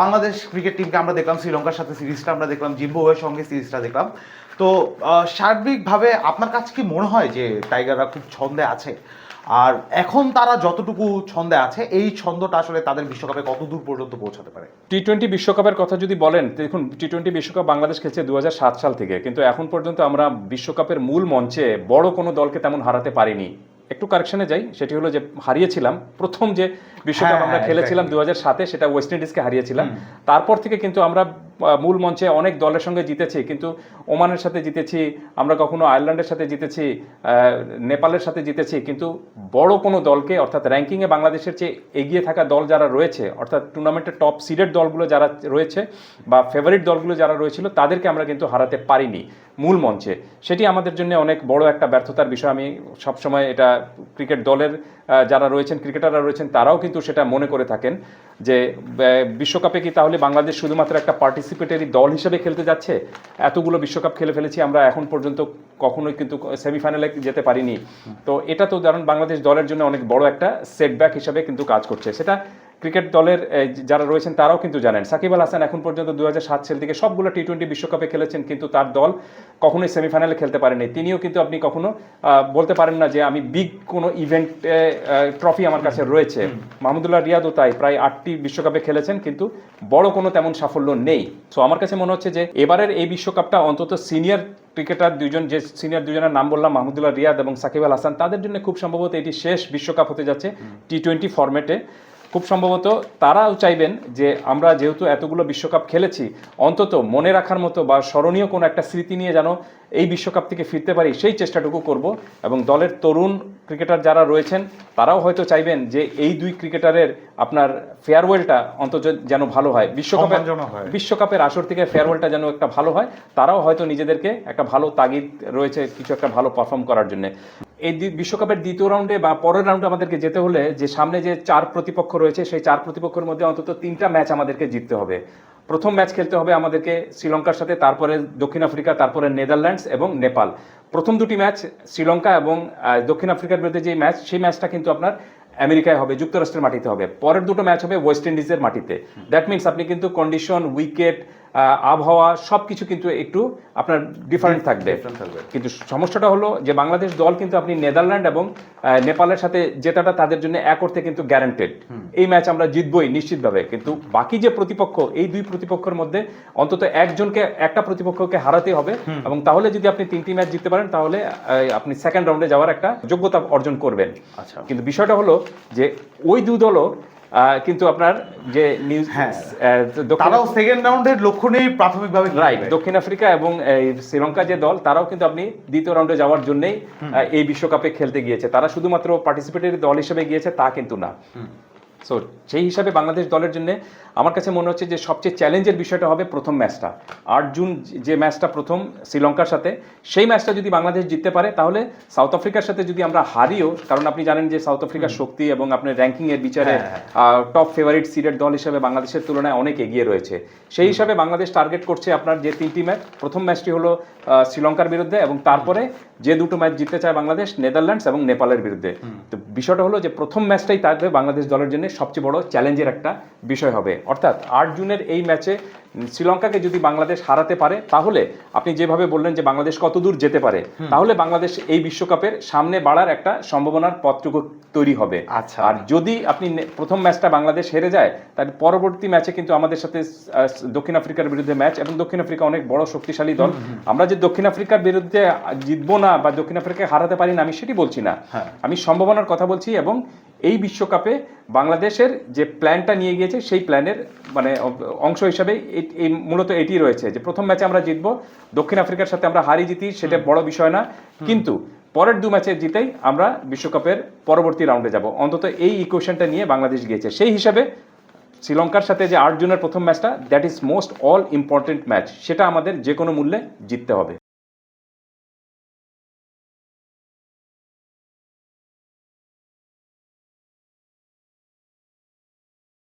Bangladesh cricket টিমকে আমরা দেখলাম, শ্রীলঙ্কার সাথে সিরিজটা আমরা দেখলাম, জিম্বাবুয়ের সঙ্গে সিরিজটা দেখলাম। তো সার্বিকভাবে আপনার কাছে কি মনে হয় যে টাইগাররা খুব ছন্দে আছে? আর এখন তারা যতটুকু ছন্দে আছে, এই ছন্দটা আসলে তাদের বিশ্বকাপে কত দূর পর্যন্ত পৌঁছাতে পারে? টি-20 বিশ্বকাপের কথা যদি বলেন, দেখুন টি-20 বিশ্বকাপ বাংলাদেশ খেলছে 2007 সাল থেকে, কিন্তু এখন পর্যন্ত আমরা বিশ্বকাপের মূল মঞ্চে বড় কোনো দলকে তেমন হারাতে পারিনি। একটু কারেকশনে যাই, সেটি হলো যে হারিয়েছিলাম প্রথম যে বিশ্বকাপ আমরা খেলেছিলাম 2007-এ, সেটা ওয়েস্ট ইন্ডিজকে হারিয়েছিলাম। তারপর থেকে কিন্তু আমরা মূল মঞ্চে অনেক দলের সঙ্গে জিতেছি, কিন্তু ওমানের সাথে জিতেছি, আমরা কখনো আয়ারল্যান্ডের সাথে জিতেছি, নেপালের সাথে জিতেছি, কিন্তু বড় কোনো দলকে, অর্থাৎ র্যাঙ্কিংয়ে বাংলাদেশের চেয়ে এগিয়ে থাকা দল যারা রয়েছে, অর্থাৎ টুর্নামেন্টের টপ সিডেড দলগুলো যারা রয়েছে বা ফেভারিট দলগুলো যারা রয়েছিল, তাদেরকে আমরা কিন্তু হারাতে পারিনি মূল মঞ্চে। সেটি আমাদের জন্য অনেক বড় একটা ব্যর্থতার বিষয়। আমি সবসময় এটা ক্রিকেট দলের যারা রয়েছেন, ক্রিকেটাররা রয়েছেন, তারাও কিন্তু সেটা মনে করে থাকেন যে বিশ্বকাপে কি তাহলে বাংলাদেশ শুধুমাত্র একটা পার্টিসিপেটরি দল হিসেবে খেলতে যাচ্ছে? এতগুলো বিশ্বকাপ খেলে ফেলেছি আমরা, এখন পর্যন্ত কখনোই কিন্তু সেমিফাইনালে যেতে পারিনি। তো এটা তো ধরুন বাংলাদেশ দলের জন্য অনেক বড় একটা সেটব্যাক হিসেবে কিন্তু কাজ করছে। সেটা ক্রিকেট দলের যারা রয়েছেন তারাও কিন্তু জানেন। সাকিব আল হাসান এখন পর্যন্ত 2007 সাল থেকে সবগুলো টি-20 বিশ্বকাপে খেলেছেন, কিন্তু তার দল কখনোই সেমিফাইনালে খেলতে পারেনি। তিনিও কিন্তু আপনি কখনো বলতে পারেন না যে আমি বিগ কোনো ইভেন্টে ট্রফি আমার কাছে রয়েছে। মাহমুদুল্লাহ রিয়াদও তাই, প্রায় 8টি বিশ্বকাপে খেলেছেন, কিন্তু বড় কোনো তেমন সাফল্য নেই। সো আমার কাছে মনে হচ্ছে যে এবারের এই বিশ্বকাপটা অন্তত সিনিয়র ক্রিকেটার দুজন, যে সিনিয়র দুজনের নাম বললাম, মাহমুদুল্লাহ রিয়াদ এবং সাকিব আল হাসান, তাদের জন্য খুব সম্ভবত এটি শেষ বিশ্বকাপ হতে যাচ্ছে টি-20 ফরম্যাটে। খুব সম্ভবত তারাও চাইবেন যে আমরা যেহেতু এতগুলো বিশ্বকাপ খেলেছি, অন্তত মনে রাখার মতো বা স্মরণীয় কোনো একটা স্মৃতি নিয়ে যেন এই বিশ্বকাপ থেকে ফিরতে পারি, সেই চেষ্টাটুকু করব। এবং দলের তরুণ ক্রিকেটার যারা রয়েছেন তারাও হয়তো চাইবেন যে এই দুই ক্রিকেটারের আপনার ফেয়ারওয়েলটা অন্তত যেন ভালো হয়, বিশ্বকাপের আসর থেকে ফেয়ারওয়েলটা যেন একটা ভালো হয়। তারাও হয়তো নিজেদেরকে একটা ভালো তাগিদ রয়েছে কিছু একটা ভালো পারফর্ম করার জন্য। এই বিশ্বকাপের দ্বিতীয় রাউন্ডে বা পরের রাউন্ডে আমাদেরকে যেতে হলে যে সামনে যে 4 প্রতিপক্ষ রয়েছে, সেই 4 প্রতিপক্ষের মধ্যে অন্তত 3টা ম্যাচ আমাদেরকে জিততে হবে। প্রথম ম্যাচ খেলতে হবে আমাদেরকে শ্রীলঙ্কার সাথে, তারপরে দক্ষিণ আফ্রিকা, তারপরে নেদারল্যান্ডস এবং নেপাল। প্রথম দুটি ম্যাচ শ্রীলঙ্কা এবং দক্ষিণ আফ্রিকার বিরুদ্ধে যে ম্যাচ, সেই ম্যাচটা কিন্তু আপনার আমেরিকায় হবে, যুক্তরাষ্ট্রের মাটিতে হবে। পরের দুটো ম্যাচ হবে ওয়েস্ট ইন্ডিজের মাটিতে। দ্যাট মিনস আপনি কিন্তু কন্ডিশন, উইকেট, আবহাওয়া সব কিছু কিন্তু একটু আপনার ডিফারেন্ট থাকবে। কিন্তু সমস্যাটা হলো যে বাংলাদেশ দল কিন্তু আপনি নেদারল্যান্ড এবং নেপালের সাথে জেতাটা তাদের জন্য এক অর্থে কিন্তু গ্যারান্টেড। এই ম্যাচ আমরা জিতবই নিশ্চিতভাবে। কিন্তু বাকি যে প্রতিপক্ষ, এই দুই প্রতিপক্ষের মধ্যে অন্তত একটা প্রতিপক্ষকে হারাতে হবে, এবং তাহলে যদি আপনি 3টি ম্যাচ জিততে পারেন, তাহলে আপনি সেকেন্ড রাউন্ডে যাওয়ার একটা যোগ্যতা অর্জন করবেন। আচ্ছা, কিন্তু বিষয়টা হলো যে ওই দুই দলও কিন্তু আপনার যে নিউজ, তারাও সেকেন্ড রাউন্ডের লক্ষ্য নেই প্রাথমিকভাবে, রাইট। দক্ষিণ আফ্রিকা এবং শ্রীলঙ্কা যে দল, তারাও কিন্তু আপনি দ্বিতীয় রাউন্ডে যাওয়ার জন্যই এই বিশ্বকাপে খেলতে গিয়েছে। তারা শুধুমাত্র পার্টিসিপেটরি দল হিসেবে গিয়েছে তা কিন্তু না। সো সেই হিসাবে বাংলাদেশ দলের জন্য আমার কাছে মনে হচ্ছে যে সবচেয়ে চ্যালেঞ্জের বিষয়টা হবে প্রথম ম্যাচটা, 8 জুন যে ম্যাচটা প্রথম শ্রীলঙ্কার সাথে। সেই ম্যাচটা যদি বাংলাদেশ জিততে পারে, তাহলে সাউথ আফ্রিকার সাথে যদি আমরা হারিও, কারণ আপনি জানেন যে সাউথ আফ্রিকার শক্তি এবং আপনার র্যাঙ্কিংয়ের বিচারে টপ ফেভারিট সিডেড দল হিসেবে বাংলাদেশের তুলনায় অনেক এগিয়ে রয়েছে। সেই হিসাবে বাংলাদেশ টার্গেট করছে আপনার যে 3টি ম্যাচ। প্রথম ম্যাচটি হলো শ্রীলঙ্কার বিরুদ্ধে, এবং তারপরে যে দুটো ম্যাচ জিততে চায় বাংলাদেশ, নেদারল্যান্ডস এবং নেপালের বিরুদ্ধে। তো বিষয়টা হলো যে প্রথম ম্যাচটাই তাদের বাংলাদেশ দলের জন্য সবচেয়ে বড় চ্যালেঞ্জের একটা বিষয় হবে। অর্থাৎ 8 জুনের এই ম্যাচে শ্রীলঙ্কাকে যদি বাংলাদেশ হারাতে পারে, তাহলে আপনি যেভাবে বললেন যে বাংলাদেশ কত দূর যেতে পারে, তাহলে বাংলাদেশ এই বিশ্বকাপের সামনে বাড়ার একটা সম্ভাবনার পথটুকু তৈরি হবে। আচ্ছা, আর যদি আপনি প্রথম ম্যাচটা বাংলাদেশ হেরে যায়, তাহলে পরবর্তী ম্যাচে কিন্তু আমাদের সাথে দক্ষিণ আফ্রিকার বিরুদ্ধে ম্যাচ, এবং দক্ষিণ আফ্রিকা অনেক বড় শক্তিশালী দল। আমরা যে দক্ষিণ আফ্রিকার বিরুদ্ধে জিতবো না বা দক্ষিণ আফ্রিকাকে হারাতে পারি না, আমি সেটি বলছি না। আমি সম্ভাবনার কথা বলছি। এবং এই বিশ্বকাপে বাংলাদেশের যে প্ল্যানটা নিয়ে গিয়েছে, সেই প্ল্যানের মানে অংশ হিসাবে এই মূলত এটি রয়েছে যে প্রথম ম্যাচে আমরা জিতবো, দক্ষিণ আফ্রিকার সাথে আমরা হারি জিতি সেটা বড় বিষয় না, কিন্তু পরের 2 ম্যাচে জিতেই আমরা বিশ্বকাপের পরবর্তী রাউন্ডে যাব। অন্তত এই ইকুয়েশনটা নিয়ে বাংলাদেশ গিয়েছে। সেই হিসাবে শ্রীলঙ্কার সাথে যে 8 জুনের প্রথম ম্যাচটা, that is most all important match. সেটা আমাদের যে কোনো মূল্যে জিততে হবে।